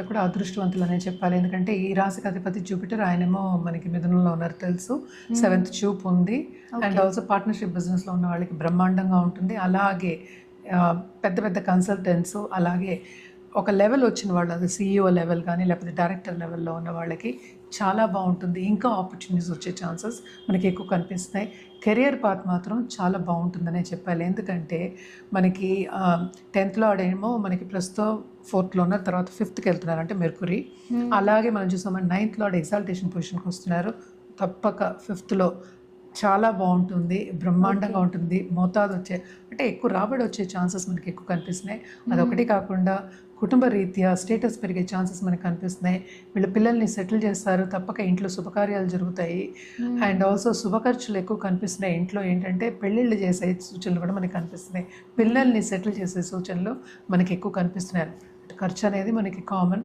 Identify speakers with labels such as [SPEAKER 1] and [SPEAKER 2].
[SPEAKER 1] కూడా అదృష్టవంతులనే చెప్పాలి. ఎందుకంటే ఈ రాశికి అధిపతి జూపిటర్, ఆయనేమో మనకి మిథునంలో ఉన్నారు తెలుసు. సెవెంత్ చూప్ ఉంది. అండ్ ఆల్సో పార్ట్నర్షిప్ బిజినెస్లో ఉన్న వాళ్ళకి బ్రహ్మాండంగా ఉంటుంది. అలాగే పెద్ద పెద్ద కన్సల్టెంట్స్, అలాగే ఒక లెవెల్ వచ్చిన వాళ్ళు, అది CEO లెవెల్ కానీ లేకపోతే డైరెక్టర్ లెవెల్లో ఉన్న వాళ్ళకి చాలా బాగుంటుంది. ఇంకా ఆపర్చునిటీస్ వచ్చే ఛాన్సెస్ మనకి ఎక్కువ కనిపిస్తున్నాయి. కెరియర్ పాత్ మాత్రం చాలా బాగుంటుందనే చెప్పాలి. ఎందుకంటే మనకి 10th లార్డ్ ఏమో మనకి ప్రస్తుతం 4th ఉన్నారు, తర్వాత 5th వెళ్తున్నారు, అంటే మెర్కురీ. అలాగే మనం చూసామని 9th లార్డ్ ఎగ్జాల్టేషన్ పొజిషన్కి వస్తున్నారు. తప్పక 5th చాలా బాగుంటుంది, బ్రహ్మాండంగా ఉంటుంది. మోతాదు వచ్చే అంటే ఎక్కువ రాబడి వచ్చే ఛాన్సెస్ మనకి ఎక్కువ కనిపిస్తున్నాయి. అదొకటి కాకుండా కుటుంబ రీత్యా స్టేటస్ పెరిగే ఛాన్సెస్ మనకు కనిపిస్తున్నాయి. వీళ్ళు పిల్లల్ని సెటిల్ చేస్తారు, తప్పక ఇంట్లో శుభకార్యాలు జరుగుతాయి. అండ్ ఆల్సో శుభ ఖర్చులు ఎక్కువ కనిపిస్తున్నాయి. ఇంట్లో ఏంటంటే పెళ్ళిళ్ళు చేసే సూచనలు కూడా మనకి కనిపిస్తున్నాయి. పిల్లల్ని సెటిల్ చేసే సూచనలు మనకి ఎక్కువ కనిపిస్తున్నాయి. ఖర్చు అనేది మనకి కామన్.